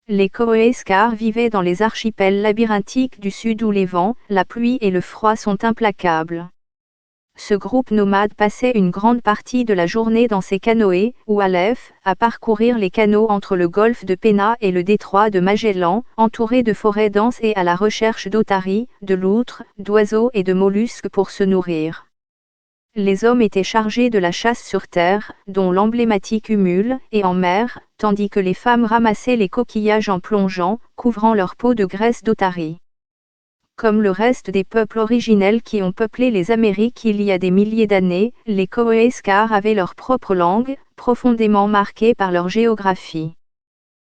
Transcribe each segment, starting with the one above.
Les Coeescar vivaient dans les archipels labyrinthiques du sud où les vents, la pluie et le froid sont implacables. Ce groupe nomade passait une grande partie de la journée dans ses canoës, ou Aleph, à parcourir les canaux entre le golfe de Péna et le détroit de Magellan, entourés de forêts denses et à la recherche d'otaries, de loutres, d'oiseaux et de mollusques pour se nourrir. Les hommes étaient chargés de la chasse sur terre, dont l'emblématique humule, et en mer, tandis que les femmes ramassaient les coquillages en plongeant, couvrant leur peau de graisse d'otarie. Comme le reste des peuples originels qui ont peuplé les Amériques il y a des milliers d'années, les Coeescar avaient leur propre langue, profondément marquée par leur géographie.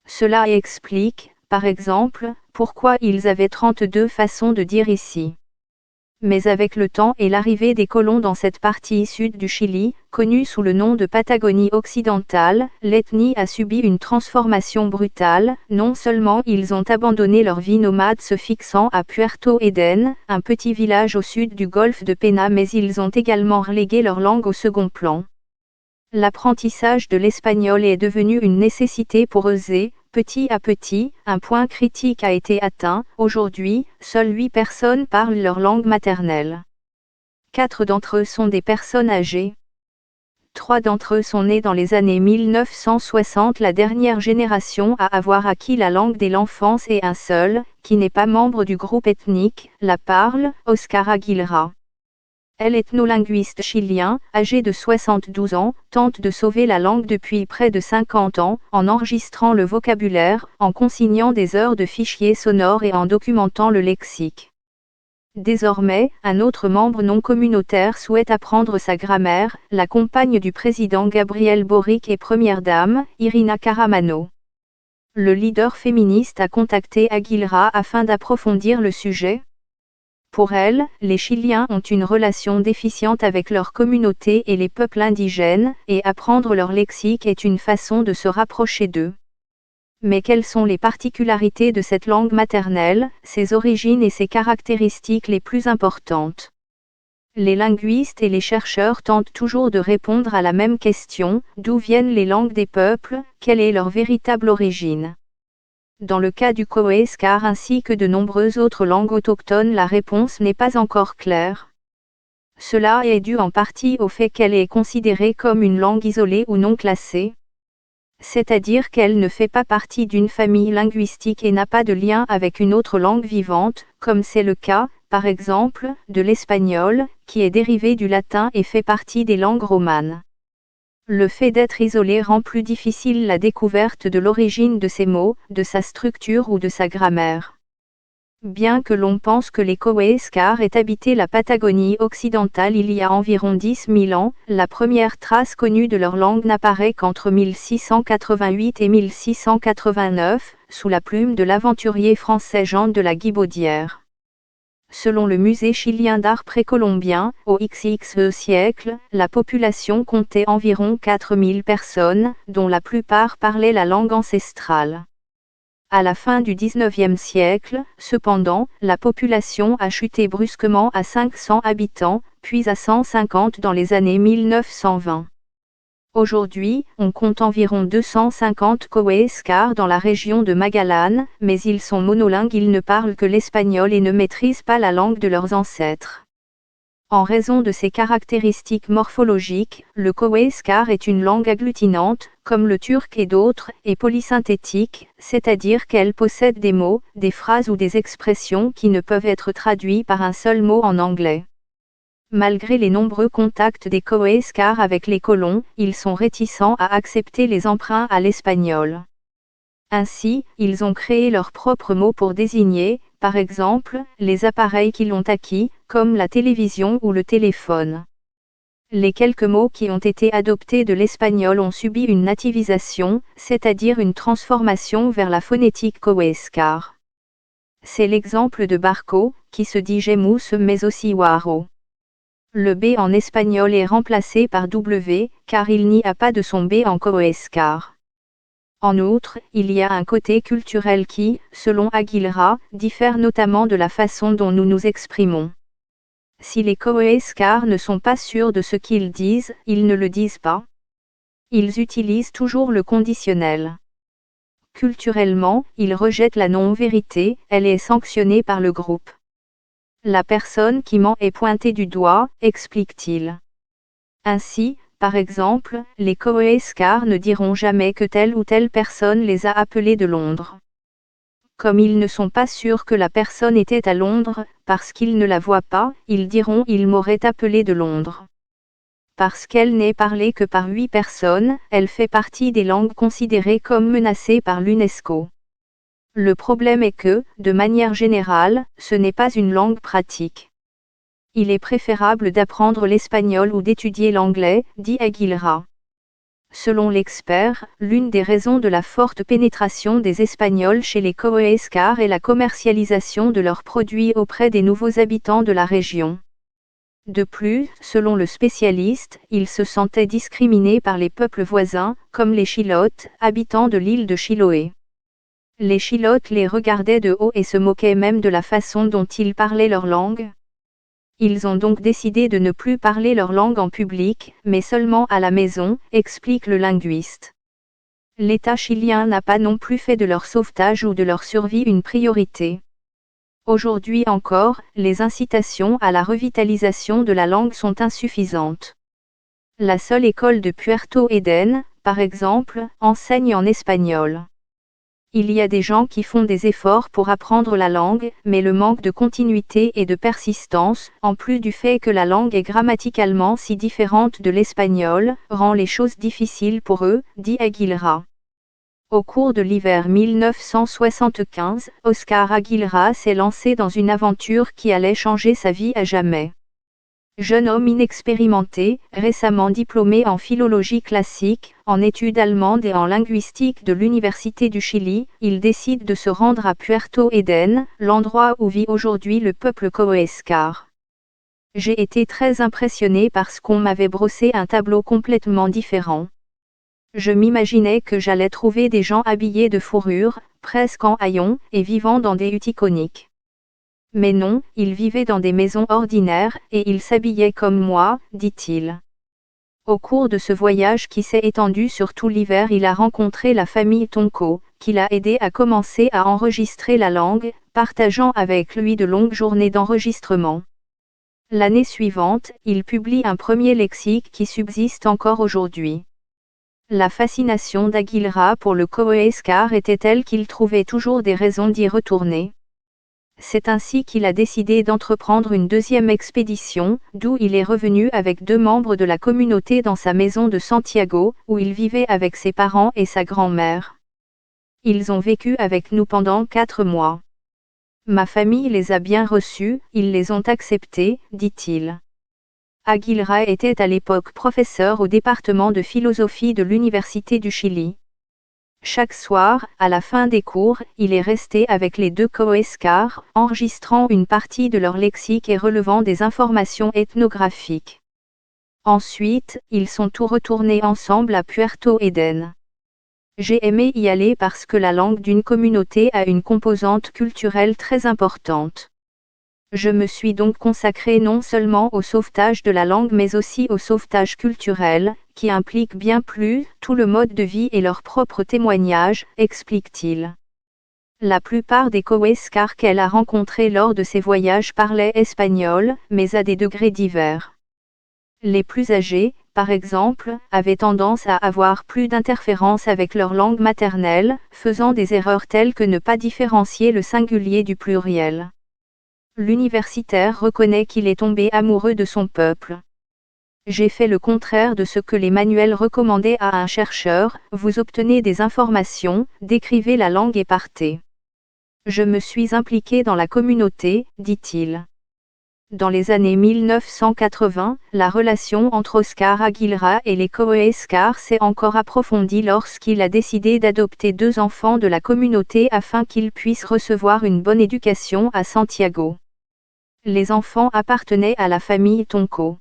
Cela explique, par exemple, pourquoi ils avaient 32 façons de dire ici. Mais avec le temps et l'arrivée des colons dans cette partie sud du Chili, connue sous le nom de Patagonie occidentale, l'ethnie a subi une transformation brutale. Non seulement ils ont abandonné leur vie nomade se fixant à Puerto Eden, un petit village au sud du golfe de Péna, mais ils ont également relégué leur langue au second plan. L'apprentissage de l'espagnol est devenu une nécessité pour eux et, petit à petit, un point critique a été atteint. Aujourd'hui, seules 8 personnes parlent leur langue maternelle. 4 d'entre eux sont des personnes âgées. 3 d'entre eux sont nés dans les années 1960, la dernière génération à avoir acquis la langue dès l'enfance, et un seul, qui n'est pas membre du groupe ethnique, la parle, Oscar Aguilera. Elle, ethnolinguiste chilien, âgé de 72 ans, tente de sauver la langue depuis près de 50 ans, en enregistrant le vocabulaire, en consignant des heures de fichiers sonores et en documentant le lexique. Désormais, un autre membre non communautaire souhaite apprendre sa grammaire, la compagne du président Gabriel Boric et première dame, Irina Caramano. Le leader féministe a contacté Aguilera afin d'approfondir le sujet. Pour elle, les Chiliens ont une relation déficiente avec leur communauté et les peuples indigènes, et apprendre leur lexique est une façon de se rapprocher d'eux. Mais quelles sont les particularités de cette langue maternelle, ses origines et ses caractéristiques les plus importantes? Les linguistes et les chercheurs tentent toujours de répondre à la même question: d'où viennent les langues des peuples, quelle est leur véritable origine? Dans le cas du Coeescar ainsi que de nombreuses autres langues autochtones, la réponse n'est pas encore claire. Cela est dû en partie au fait qu'elle est considérée comme une langue isolée ou non classée, c'est-à-dire qu'elle ne fait pas partie d'une famille linguistique et n'a pas de lien avec une autre langue vivante, comme c'est le cas, par exemple, de l'espagnol, qui est dérivé du latin et fait partie des langues romanes. Le fait d'être isolé rend plus difficile la découverte de l'origine de ces mots, de sa structure ou de sa grammaire. Bien que l'on pense que les Coeescar aient habité la Patagonie occidentale il y a environ 10 000 ans, la première trace connue de leur langue n'apparaît qu'entre 1688 et 1689, sous la plume de l'aventurier français Jean de la Guibaudière. Selon le musée chilien d'art précolombien, au XXe siècle, la population comptait environ 4000 personnes, dont la plupart parlaient la langue ancestrale. À la fin du XIXe siècle, cependant, la population a chuté brusquement à 500 habitants, puis à 150 dans les années 1920. Aujourd'hui, on compte environ 250 Coeescar dans la région de Magallanes, mais ils sont monolingues, ils ne parlent que l'espagnol et ne maîtrisent pas la langue de leurs ancêtres. En raison de ses caractéristiques morphologiques, le Coeescar est une langue agglutinante, comme le turc et d'autres, et polysynthétique, c'est-à-dire qu'elle possède des mots, des phrases ou des expressions qui ne peuvent être traduits par un seul mot en anglais. Malgré les nombreux contacts des Coeescar avec les colons, ils sont réticents à accepter les emprunts à l'espagnol. Ainsi, ils ont créé leurs propres mots pour désigner, par exemple, les appareils qu'ils ont acquis, comme la télévision ou le téléphone. Les quelques mots qui ont été adoptés de l'espagnol ont subi une nativisation, c'est-à-dire une transformation vers la phonétique Coeescar. C'est l'exemple de barco, qui se dit gemous mais aussi waro. Le B en espagnol est remplacé par W, car il n'y a pas de son B en Coeescar. En outre, il y a un côté culturel qui, selon Aguilera, diffère notamment de la façon dont nous nous exprimons. Si les Coeescar ne sont pas sûrs de ce qu'ils disent, ils ne le disent pas. Ils utilisent toujours le conditionnel. Culturellement, il rejette la non-vérité, elle est sanctionnée par le groupe. La personne qui ment est pointée du doigt, explique-t-il. Ainsi, par exemple, les Coeescar ne diront jamais que telle ou telle personne les a appelés de Londres. Comme ils ne sont pas sûrs que la personne était à Londres, parce qu'ils ne la voient pas, ils diront il m'aurait appelé de Londres. Parce qu'elle n'est parlée que par 8 personnes, elle fait partie des langues considérées comme menacées par l'UNESCO. Le problème est que, de manière générale, ce n'est pas une langue pratique. Il est préférable d'apprendre l'espagnol ou d'étudier l'anglais, dit Aguilera. Selon l'expert, l'une des raisons de la forte pénétration des Espagnols chez les Coeescar est la commercialisation de leurs produits auprès des nouveaux habitants de la région. De plus, selon le spécialiste, ils se sentaient discriminés par les peuples voisins, comme les Chilotes, habitants de l'île de Chiloé. Les Chilotes les regardaient de haut et se moquaient même de la façon dont ils parlaient leur langue. Ils ont donc décidé de ne plus parler leur langue en public, mais seulement à la maison, explique le linguiste. L'État chilien n'a pas non plus fait de leur sauvetage ou de leur survie une priorité. Aujourd'hui encore, les incitations à la revitalisation de la langue sont insuffisantes. La seule école de Puerto Eden, par exemple, enseigne en espagnol. Il y a des gens qui font des efforts pour apprendre la langue, mais le manque de continuité et de persistance, en plus du fait que la langue est grammaticalement si différente de l'espagnol, rend les choses difficiles pour eux, dit Aguilera. Au cours de l'hiver 1975, Oscar Aguilera s'est lancé dans une aventure qui allait changer sa vie à jamais. Jeune homme inexpérimenté, récemment diplômé en philologie classique, en études allemandes et en linguistique de l'Université du Chili, il décide de se rendre à Puerto Eden, l'endroit où vit aujourd'hui le peuple Coeescar. J'ai été très impressionné parce qu'on m'avait brossé un tableau complètement différent. Je m'imaginais que j'allais trouver des gens habillés de fourrure, presque en haillons, et vivant dans des huttes iconiques. Mais non, ils vivaient dans des maisons ordinaires, et ils s'habillaient comme moi, dit-il. Au cours de ce voyage qui s'est étendu sur tout l'hiver, il a rencontré la famille Tonko, qui l'a aidé à commencer à enregistrer la langue, partageant avec lui de longues journées d'enregistrement. L'année suivante, il publie un premier lexique qui subsiste encore aujourd'hui. La fascination d'Aguilera pour le Coeescar était telle qu'il trouvait toujours des raisons d'y retourner. C'est ainsi qu'il a décidé d'entreprendre une deuxième expédition, d'où il est revenu avec 2 membres de la communauté dans sa maison de Santiago, où il vivait avec ses parents et sa grand-mère. Ils ont vécu avec nous pendant 4 mois. Ma famille les a bien reçus, ils les ont acceptés, dit-il. Aguilera était à l'époque professeur au département de philosophie de l'Université du Chili. Chaque soir, à la fin des cours, il est resté avec les 2 Coeescar, enregistrant une partie de leur lexique et relevant des informations ethnographiques. Ensuite, ils sont tous retournés ensemble à Puerto Eden. J'ai aimé y aller parce que la langue d'une communauté a une composante culturelle très importante. Je me suis donc consacré non seulement au sauvetage de la langue mais aussi au sauvetage culturel, qui implique bien plus tout le mode de vie et leurs propres témoignages, explique-t-il. La plupart des Coeescar qu'elle a rencontrés lors de ses voyages parlaient espagnol, mais à des degrés divers. Les plus âgés, par exemple, avaient tendance à avoir plus d'interférences avec leur langue maternelle, faisant des erreurs telles que ne pas différencier le singulier du pluriel. L'universitaire reconnaît qu'il est tombé amoureux de son peuple. J'ai fait le contraire de ce que les manuels recommandaient à un chercheur, vous obtenez des informations, décrivez la langue et partez. Je me suis impliqué dans la communauté, dit-il. Dans les années 1980, la relation entre Oscar Aguilera et les Coeescar s'est encore approfondie lorsqu'il a décidé d'adopter 2 enfants de la communauté afin qu'ils puissent recevoir une bonne éducation à Santiago. Les enfants appartenaient à la famille Tonko.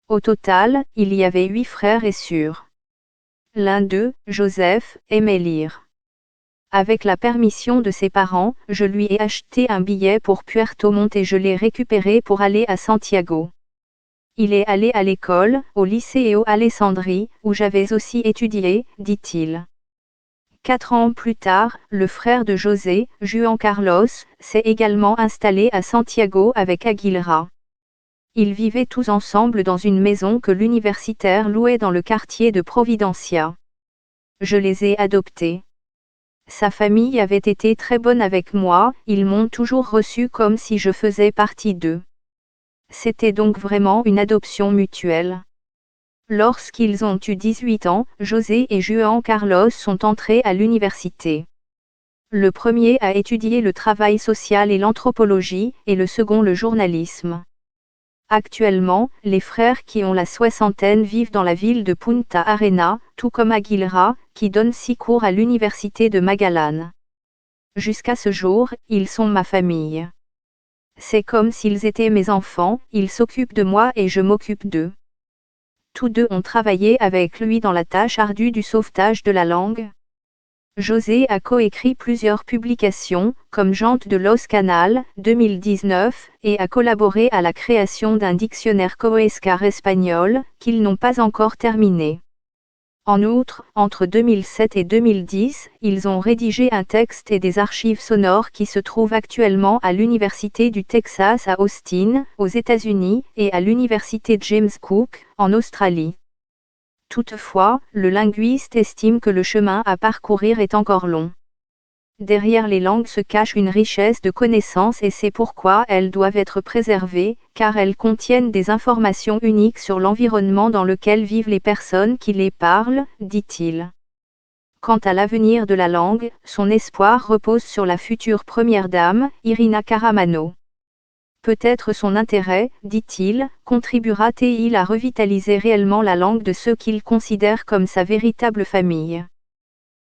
Au total, il y avait 8 frères et sœurs. L'un d'eux, Joseph, aimait lire. Avec la permission de ses parents, je lui ai acheté un billet pour Puerto Montt et je l'ai récupéré pour aller à Santiago. Il est allé à l'école, au lycée et au Alessandrie, où j'avais aussi étudié, dit-il. 4 ans plus tard, le frère de José, Juan Carlos, s'est également installé à Santiago avec Aguilera. Ils vivaient tous ensemble dans une maison que l'universitaire louait dans le quartier de Providencia. Je les ai adoptés. Sa famille avait été très bonne avec moi, ils m'ont toujours reçu comme si je faisais partie d'eux. C'était donc vraiment une adoption mutuelle. Lorsqu'ils ont eu 18 ans, José et Juan Carlos sont entrés à l'université. Le premier a étudié le travail social et l'anthropologie, et le second le journalisme. Actuellement, les frères qui ont la soixantaine vivent dans la ville de Punta Arenas, tout comme Aguilera, qui donne 6 cours à l'université de Magallanes. Jusqu'à ce jour, ils sont ma famille. C'est comme s'ils étaient mes enfants, ils s'occupent de moi et je m'occupe d'eux. Tous deux ont travaillé avec lui dans la tâche ardue du sauvetage de la langue. José a coécrit plusieurs publications, comme Gente de los Canal, 2019, et a collaboré à la création d'un dictionnaire coescar espagnol, qu'ils n'ont pas encore terminé. En outre, entre 2007 et 2010, ils ont rédigé un texte et des archives sonores qui se trouvent actuellement à l'Université du Texas à Austin, aux États-Unis, et à l'Université James Cook, en Australie. Toutefois, le linguiste estime que le chemin à parcourir est encore long. Derrière les langues se cache une richesse de connaissances et c'est pourquoi elles doivent être préservées, car elles contiennent des informations uniques sur l'environnement dans lequel vivent les personnes qui les parlent, dit-il. Quant à l'avenir de la langue, son espoir repose sur la future première dame, Irina Caramano. Peut-être son intérêt, dit-il, contribuera-t-il à revitaliser réellement la langue de ceux qu'il considère comme sa véritable famille.